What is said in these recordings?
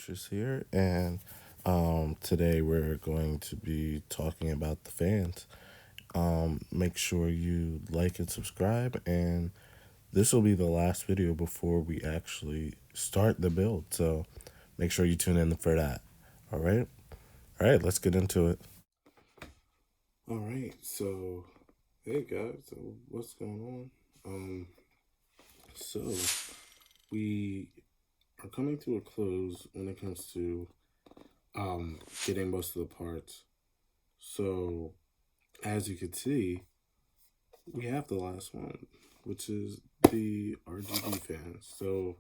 Neutruis here, and today we're going to be talking about the fans. Make sure you like and subscribe, and this will be the last video before we actually start the build. So make sure you tune in for that. All right, let's get into it. All right, so hey guys, so what's going on? So we are coming to a close when it comes to getting most of the parts. So as you can see, we have the last one, which is the RGB fans. So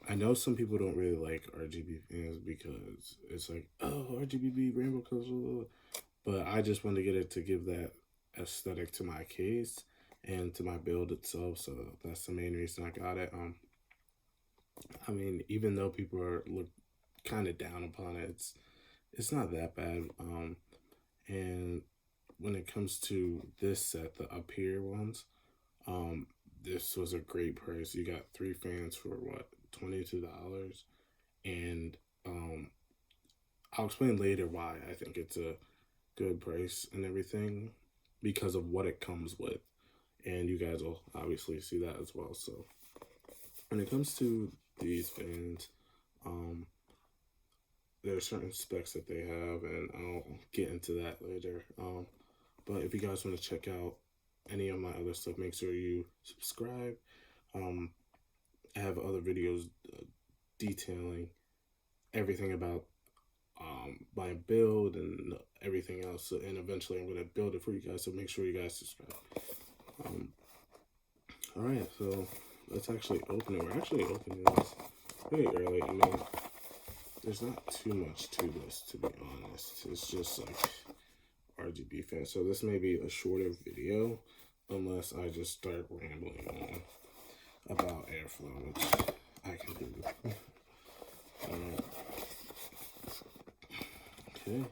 I know some people don't really like RGB fans because it's like, oh, RGB rainbow colors, but I just wanted to get it to give that aesthetic to my case and to my build itself. So that's the main reason I got it. I mean, even though people are look kind of down upon it, it's not that bad. And when it comes to this set, the upHere ones, this was a great price. You got 3 fans for what, $22, and I'll explain later why I think it's a good price and everything because of what it comes with, and you guys will obviously see that as well. So when it comes to these fans, there are certain specs that they have, and I'll get into that later. But if you guys want to check out any of my other stuff, make sure you subscribe. I have other videos detailing everything about my build and everything else. So, and eventually I'm going to build it for you guys, so make sure you guys subscribe. All right, so let's actually open it. We're actually opening this pretty early. I mean, there's not too much to this, to be honest. It's just like RGB fans. So this may be a shorter video unless I just start rambling on about airflow, which I can do. Okay,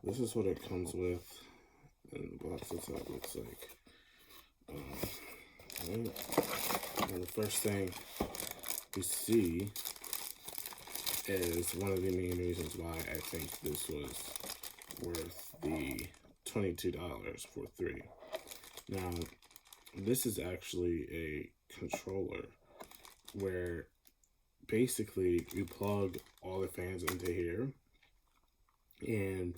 this is what it comes with, and the box inside looks like. Right. And the first thing we see is one of the main reasons why I think this was worth the $22 for 3. Now, this is actually a controller where basically you plug all the fans into here, and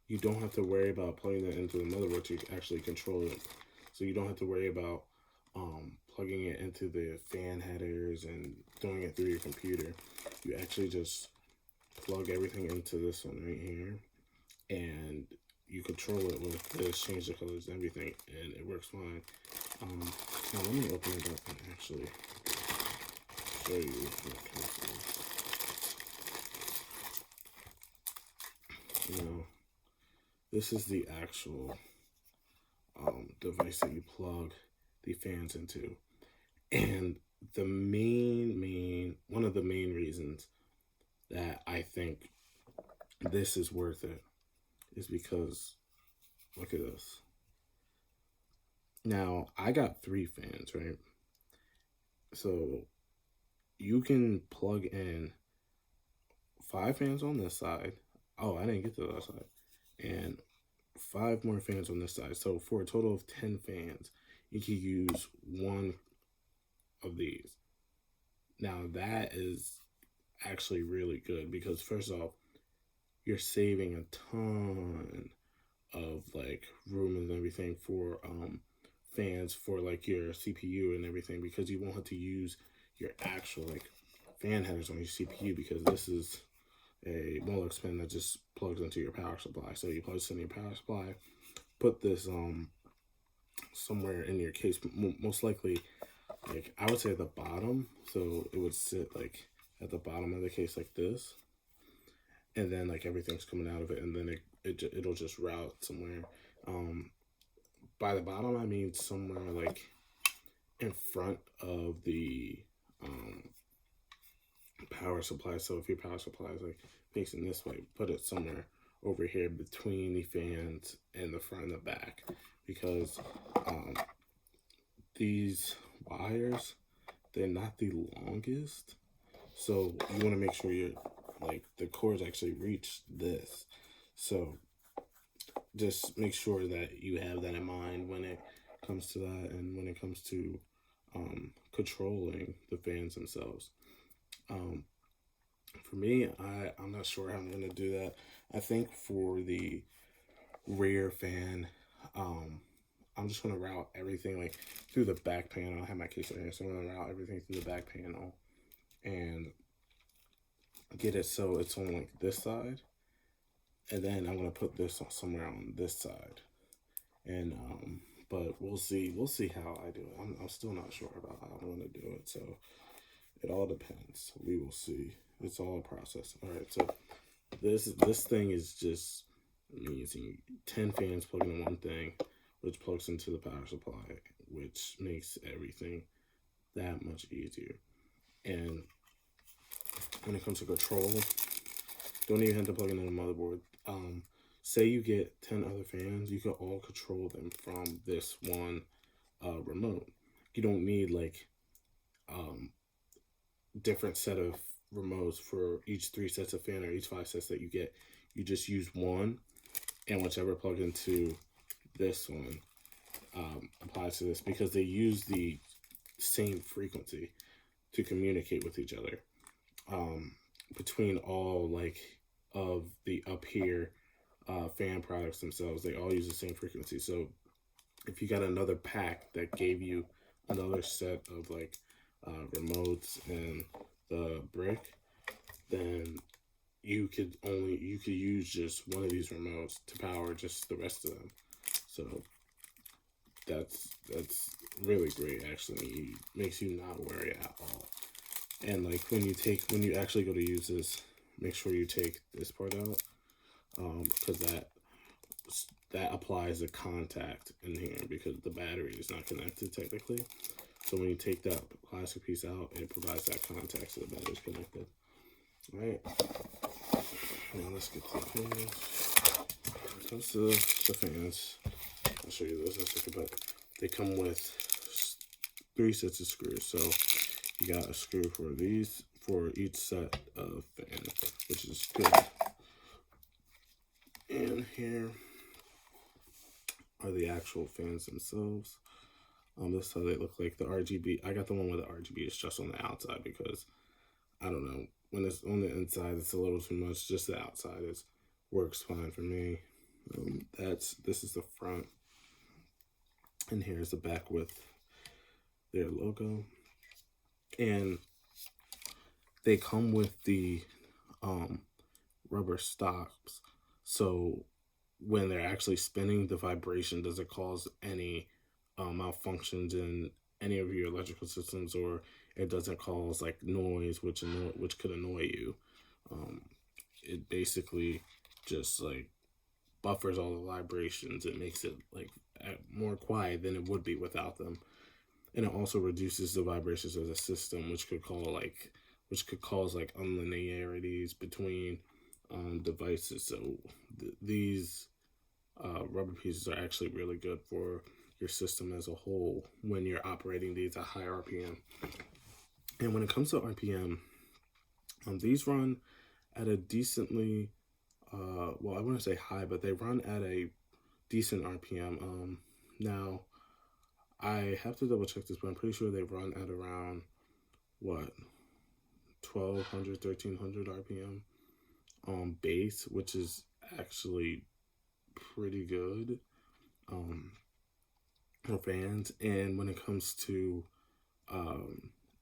you don't have to worry about plugging it into the motherboard to actually control it. So you don't have to worry about plugging it into the fan headers and doing it through your computer. You actually just plug everything into this one right here, and you control it with this, change the colors and everything, and it works fine. Now let me open it up and actually show you what it comes with. You know, this is the actual device that you plug the fans into, and the one of the main reasons that I think this is worth it is because look at this. Now I got 3 fans, right? So you can plug in 5 fans on this side. Oh, I didn't get to the other side. And 5 more fans on this side. So for a total of 10 fans, you can use 1 of these. Now that is actually really good because first off, you're saving a ton of like room and everything for fans for like your CPU and everything, because you won't have to use your actual like fan headers on your CPU, because this is a Molex pin that just plugs into your power supply. So you plug this in your power supply, put this somewhere in your case, most likely like I would say at the bottom, so it would sit like at the bottom of the case like this, and then like everything's coming out of it, and then it'll just route somewhere. By the bottom I mean somewhere like in front of the power supply. So if your power supply is like facing this way, put it somewhere over here between the fans and the front and the back, because these wires, they're not the longest, So you want to make sure you're like the cords actually reach this. So just make sure that you have that in mind when it comes to that, and when it comes to controlling the fans themselves. Um, for me, I'm not sure how I'm gonna do that. I think for the rear fan, um, I'm just gonna route everything like through the back panel. I have my case right here, so I'm gonna route everything through the back panel and get it so it's on like this side, and then I'm gonna put this on somewhere on this side. And but we'll see how I do it. I'm still not sure about how I'm gonna do it, so it all depends. We will see. It's all a process. All right, so this thing is just me using 10 fans plugging in one thing, which plugs into the power supply, which makes everything that much easier. And when it comes to control, don't even have to plug in a motherboard. Say you get 10 other fans, you can all control them from this one remote. You don't need like different set of remotes for each 3 sets of fan or each 5 sets that you get. You just use one, and whichever plug into this one applies to this, because they use the same frequency to communicate with each other between all like of the upHere fan products themselves. They all use the same frequency. So if you got another pack that gave you another set of like remotes and the brick, then you could use just one of these remotes to power just the rest of them. So that's really great. Actually, it makes you not worry at all. And like when you actually go to use this, make sure you take this part out, because that applies a contact in here, because the battery is not connected technically. So when you take that plastic piece out, it provides that contact so the battery's connected. All right. Now let's get to the fans. When it comes to the fans, I'll show you this in a second, but they come with 3 sets of screws. So you got a screw for these for each set of fans, which is good. And here are the actual fans themselves. This is how they look like. The RGB, I got the one where the RGB is just on the outside, because I don't know, when it's on the inside it's a little too much. Just the outside works fine for me. This is the front, and here's the back with their logo. And they come with the rubber stops, so when they're actually spinning, the vibration doesn't cause any malfunctions in any of your electrical systems, or it doesn't cause like noise, which could annoy you. It basically just like buffers all the vibrations. It makes it like more quiet than it would be without them, and it also reduces the vibrations of the system, which could cause like unlinearities between devices. So these rubber pieces are actually really good for your system as a whole when you're operating these at high RPM. And when it comes to RPM, these run at a decently, well, I wouldn't say high, but they run at a decent RPM. Now, I have to double check this, but I'm pretty sure they run at around, what, 1200, 1300 RPM on base, which is actually pretty good for fans. And when it comes to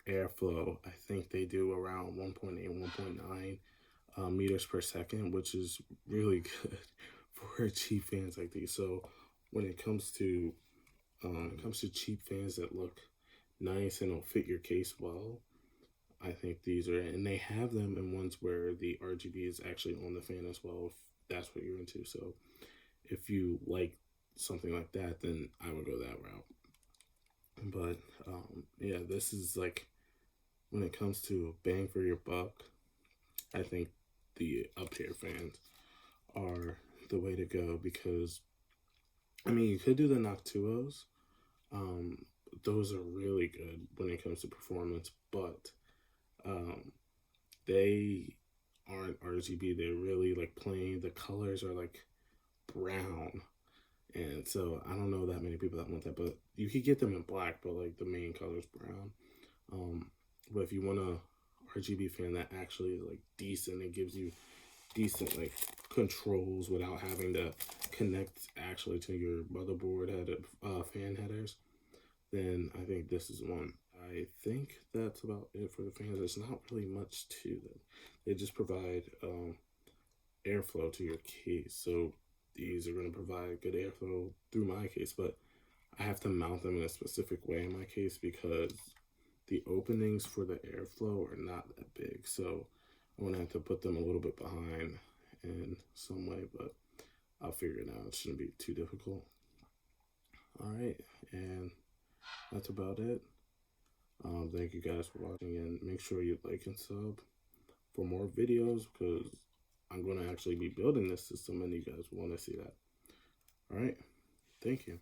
airflow, I think they do around 1.8, 1.9 meters per second, which is really good for cheap fans like these. So when it comes to cheap fans that look nice and will fit your case well, I think these are, and they have them in ones where the RGB is actually on the fan as well, if that's what you're into. So if you like something like that, then I would go that route. But yeah, this is like, when it comes to bang for your buck, I think the upHere fans are the way to go, because I mean, you could do the Noctuos. Those are really good when it comes to performance, but they aren't RGB. They're really like plain. The colors are like brown. And so I don't know that many people that want that, but you could get them in black, but like the main color is brown. But if you want a RGB fan that actually is like decent, it gives you decent like controls without having to connect actually to your motherboard fan headers, then I think this is one. I think that's about it for the fans. There's not really much to them. They just provide airflow to your case. So these are going to provide good airflow through my case, but I have to mount them in a specific way in my case because the openings for the airflow are not that big. So I'm going to have to put them a little bit behind in some way, but I'll figure it out. It shouldn't be too difficult. All right, and that's about it. Thank you guys for watching, and make sure you like and sub for more videos because I'm going to actually be building this system and you guys want to see that. All right, thank you.